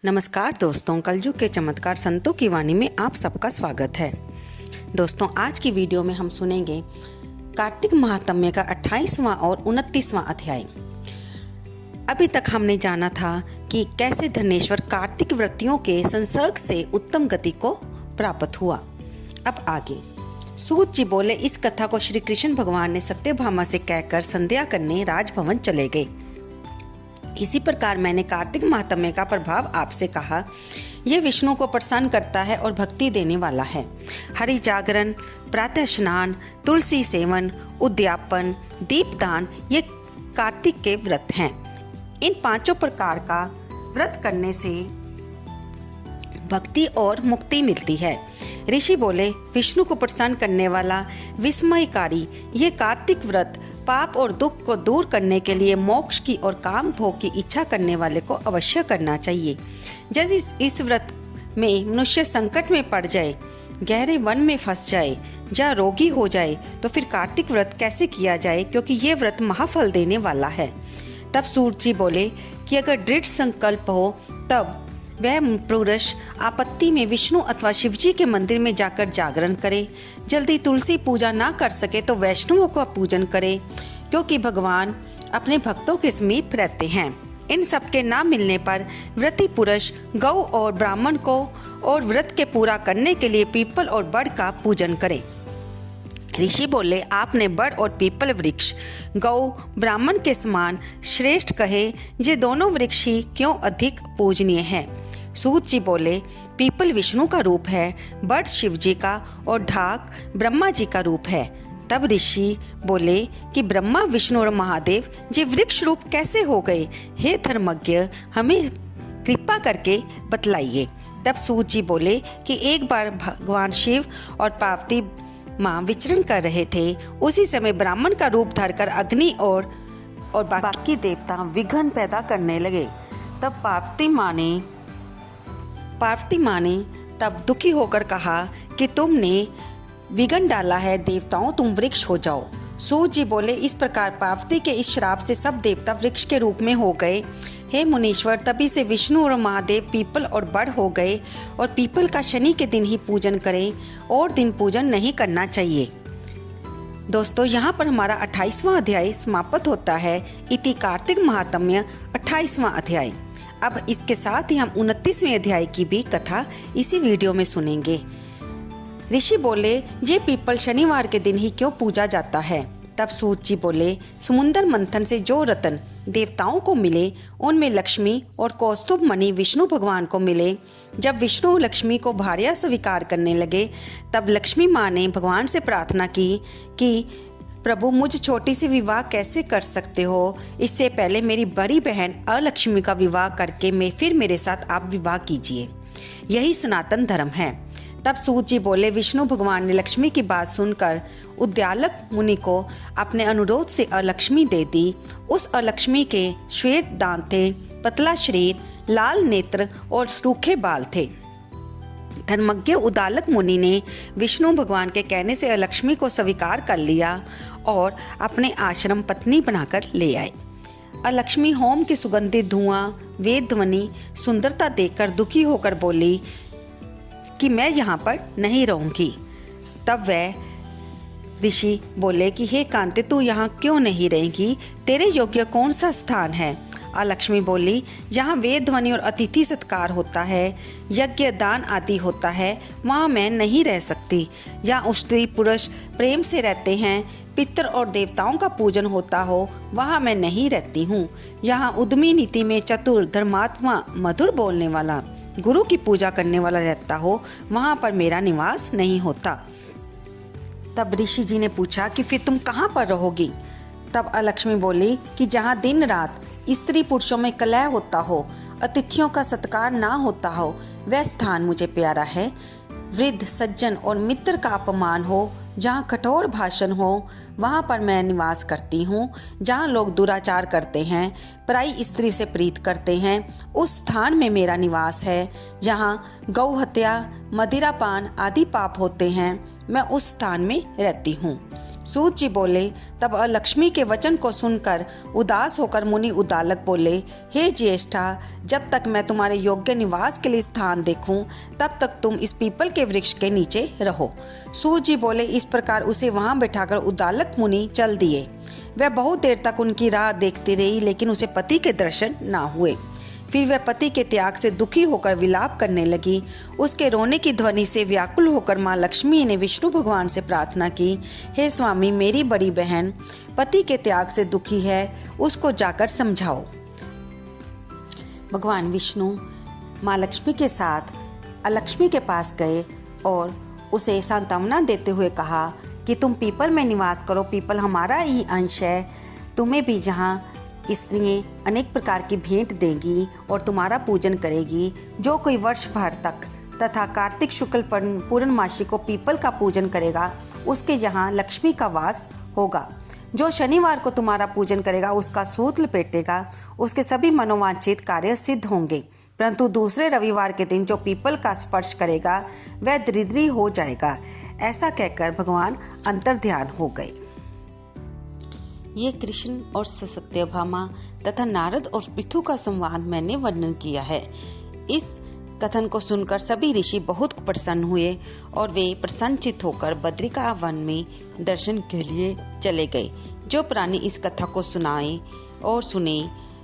नमस्कार दोस्तों, कलयुग के चमत्कार संतों की वाणी में आप सबका स्वागत है। दोस्तों, आज की वीडियो में हम सुनेंगे कार्तिक महात्म्य का 28वां और 29वां अध्याय। अभी तक हमने जाना था कि कैसे धनेश्वर कार्तिक व्रतियों के संसर्ग से उत्तम गति को प्राप्त हुआ। अब आगे सूत जी बोले, इस कथा को श्री कृष्ण भगवान ने सत्यभामा से कहकर संध्या करने राजभवन चले गए। इसी प्रकार मैंने कार्तिक महात्म्य का प्रभाव आपसे कहा। यह विष्णु को प्रसन्न करता है और भक्ति देने वाला है। हरि जागरण, प्रातः स्नान, तुलसी सेवन, उद्यापन, दीपदान ये कार्तिक के व्रत हैं। इन पांचों प्रकार का व्रत करने से भक्ति और मुक्ति मिलती है। ऋषि बोले, विष्णु को प्रसन्न करने वाला विस्मयकारी ये कार्तिक व्रत पाप और दुख को दूर करने के लिए मोक्ष की और काम भोग की इच्छा करने वाले को अवश्य करना चाहिए। जैसे इस व्रत में मनुष्य संकट में पड़ जाए, गहरे वन में फंस जाए या रोगी हो जाए, तो फिर कार्तिक व्रत कैसे किया जाए, क्योंकि ये व्रत महाफल देने वाला है। तब सूर्य जी बोले कि अगर दृढ़ संकल्प हो तब वह पुरुष आपत्ति में विष्णु अथवा शिवजी के मंदिर में जाकर जागरण करे। जल्दी तुलसी पूजा ना कर सके तो वैष्णवों का पूजन करे, क्योंकि भगवान अपने भक्तों के समीप रहते हैं। इन सब के ना मिलने पर व्रती पुरुष गौ और ब्राह्मण को और व्रत के पूरा करने के लिए पीपल और बड़ का पूजन करे। ऋषि बोले, आपने बड़ और पीपल वृक्ष गौ ब्राह्मण के समान श्रेष्ठ कहे, ये दोनों वृक्ष ही क्यों अधिक पूजनीय हैं? सूत जी बोले, पीपल विष्णु का रूप है, बड़ शिव जी का और ढाक ब्रह्मा जी का रूप है। तब ऋषि बोले कि ब्रह्मा, विष्णु और महादेव ये वृक्ष रूप कैसे हो गए? हे धर्मज्ञ, हमें कृपा करके बतलाइए। तब सूत जी बोले कि एक बार भगवान शिव और पार्वती माँ विचरण कर रहे थे। उसी समय ब्राह्मण का रूप धरकर अग्नि और बाकी देवता विघ्न पैदा करने लगे। तब पार्वती माँ ने तब दुखी होकर कहा कि तुमने विघ्न डाला है, देवताओं तुम वृक्ष हो जाओ। सूत जी बोले, इस प्रकार पार्वती के इस श्राप से सब देवता वृक्ष के रूप में हो गए। हे मुनीश्वर, तभी से विष्णु और महादेव पीपल और बड़ हो गए, और पीपल का शनि के दिन ही पूजन करें और दिन पूजन नहीं करना चाहिए। दोस्तों, यहाँ पर हमारा 28वां अध्याय समाप्त होता है। इति कार्तिक महात्म्य 28वां अध्याय। अब इसके साथ ही हम 29वें अध्याय की भी कथा इसी वीडियो में सुनेंगे। ऋषि बोले, ये पीपल शनिवार के दिन ही क्यों पूजा जाता है? तब सूत जी बोले, समुद्र मंथन से जो रत्न देवताओं को मिले उनमें लक्ष्मी और कौस्तुभ मणि विष्णु भगवान को मिले। जब विष्णु लक्ष्मी को भार्या स्वीकार करने लगे, तब लक्ष्मी माँ ने भगवान से प्रार्थना की कि प्रभु, मुझ छोटी सी विवाह कैसे कर सकते हो? इससे पहले मेरी बड़ी बहन अलक्ष्मी का विवाह करके फिर मेरे साथ आप विवाह कीजिए, यही सनातन धर्म है। तब सूत जी बोले, विष्णु भगवान ने लक्ष्मी की बात सुनकर उद्यालक मुनि को अपने अनुरोध से अलक्ष्मी दे दी। उस अलक्ष्मी के श्वेत दांत थे, पतला शरीर, लाल नेत्र और सूखे बाल थे। धर्मज्ञ उद्यालक मुनि ने विष्णु भगवान के कहने से अलक्ष्मी को स्वीकार कर लिया और अपने आश्रम पत्नी बनाकर ले आए। अलक्ष्मी होम के सुगंधित धुआं, वेद ध्वनि, सुंदरता देखकर दुखी होकर बोली कि मैं यहाँ पर नहीं रहूंगी। तब वह ऋषि बोले कि हे कांते, तू यहाँ क्यों नहीं रहेगी? तेरे योग्य कौन सा स्थान है? अलक्ष्मी बोली, जहाँ वेद ध्वनि और अतिथि सत्कार होता है, यज्ञ दान आदि होता है, वहाँ मैं नहीं रह सकती। जहाँ स्त्री पुरुष प्रेम से रहते हैं, पितर और देवताओं का पूजन होता हो, वहाँ मैं नहीं रहती हूँ। यहाँ उद्यमी नीति में चतुर, धर्मात्मा, मधुर बोलने वाला, गुरु की पूजा करने वाला रहता हो, वहाँ पर मेरा निवास नहीं होता। तब ऋषि जी ने पूछा कि फिर तुम कहाँ पर रहोगी? तब अलक्ष्मी बोली कि जहाँ दिन रात स्त्री पुरुषों में कलह होता हो, अतिथियों का सत्कार ना होता हो, वह स्थान मुझे प्यारा है। वृद्ध, सज्जन और मित्र का अपमान हो, जहाँ कठोर भाषण हो, वहाँ पर मैं निवास करती हूँ। जहाँ लोग दुराचार करते हैं, पराई स्त्री से प्रीत करते हैं, उस स्थान में मेरा निवास है। जहाँ गौ हत्या, मदिरापान आदि पाप होते हैं, मैं उस स्थान में रहती हूँ। सूत जी बोले। तब लक्ष्मी के वचन को सुनकर उदास होकर मुनि उद्दालक बोले, हे ज्येष्ठा, जब तक मैं तुम्हारे योग्य निवास के लिए स्थान देखूं, तब तक तुम इस पीपल के वृक्ष के नीचे रहो। सूत जी बोले। इस प्रकार उसे वहां बैठाकर उद्दालक मुनि चल दिए। वह बहुत देर तक उनकी राह देखती रही, लेकिन उसे पति के दर्शन ना हुए। फिर वह पति के त्याग से दुखी होकर विलाप करने लगी। उसके रोने की ध्वनि से व्याकुल होकर माँ लक्ष्मी ने विष्णु भगवान से प्रार्थना की, हे स्वामी, मेरी बड़ी बहन पति के त्याग से दुखी है, उसको जाकर समझाओ। भगवान विष्णु माँ लक्ष्मी के साथ अलक्ष्मी के पास गए और उसे सांत्वना देते हुए कहा कि तुम पीपल में निवास करो, पीपल हमारा ही अंश है। तुम्हें भी जहाँ स्त्रियाँ अनेक प्रकार की भेंट देंगी और तुम्हारा पूजन करेगी। जो कोई वर्ष भर तक तथा कार्तिक शुक्ल पूर्णमासी को पीपल का पूजन करेगा, उसके यहाँ लक्ष्मी का वास होगा। जो शनिवार को तुम्हारा पूजन करेगा, उसका सूत लपेटेगा, उसके सभी मनोवांछित कार्य सिद्ध होंगे। परंतु दूसरे रविवार के दिन जो पीपल का स्पर्श करेगा, वह दरिद्री हो जाएगा। ऐसा कहकर भगवान अंतर्ध्यान हो गए। ये कृष्ण और सत्यभामा तथा नारद और पृथु का संवाद मैंने वर्णन किया है। इस कथन को सुनकर सभी ऋषि बहुत प्रसन्न हुए और वे प्रसन्नचित होकर बद्रिका वन में दर्शन के लिए चले गए। जो प्राणी इस कथा को सुनाए और सुने,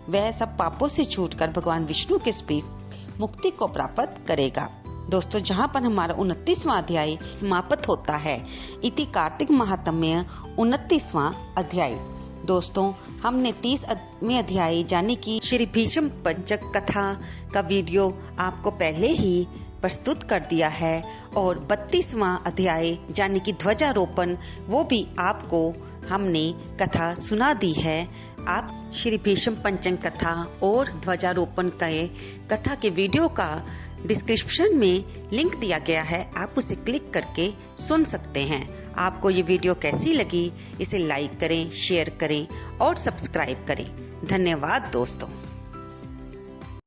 वह सब पापों से छूटकर भगवान विष्णु के समीप मुक्ति को प्राप्त करेगा। दोस्तों, जहाँ पर हमारा 29वां अध्याय समाप्त होता है, इति कार्तिक महात्म्य 29वां अध्याय। दोस्तों, हमने 30वें अध्याय यानी कि श्री भीष्म पंचक कथा का वीडियो आपको पहले ही प्रस्तुत कर दिया है और 32वां अध्याय यानी कि ध्वजारोपण, वो भी आपको हमने कथा सुना दी है। आप श्री भीष्म पंचक कथा और ध्वजारोपण कथा के वीडियो का डिस्क्रिप्शन में लिंक दिया गया है, आप उसे क्लिक करके सुन सकते हैं। आपको ये वीडियो कैसी लगी, इसे लाइक करें, शेयर करें और सब्सक्राइब करें। धन्यवाद दोस्तों।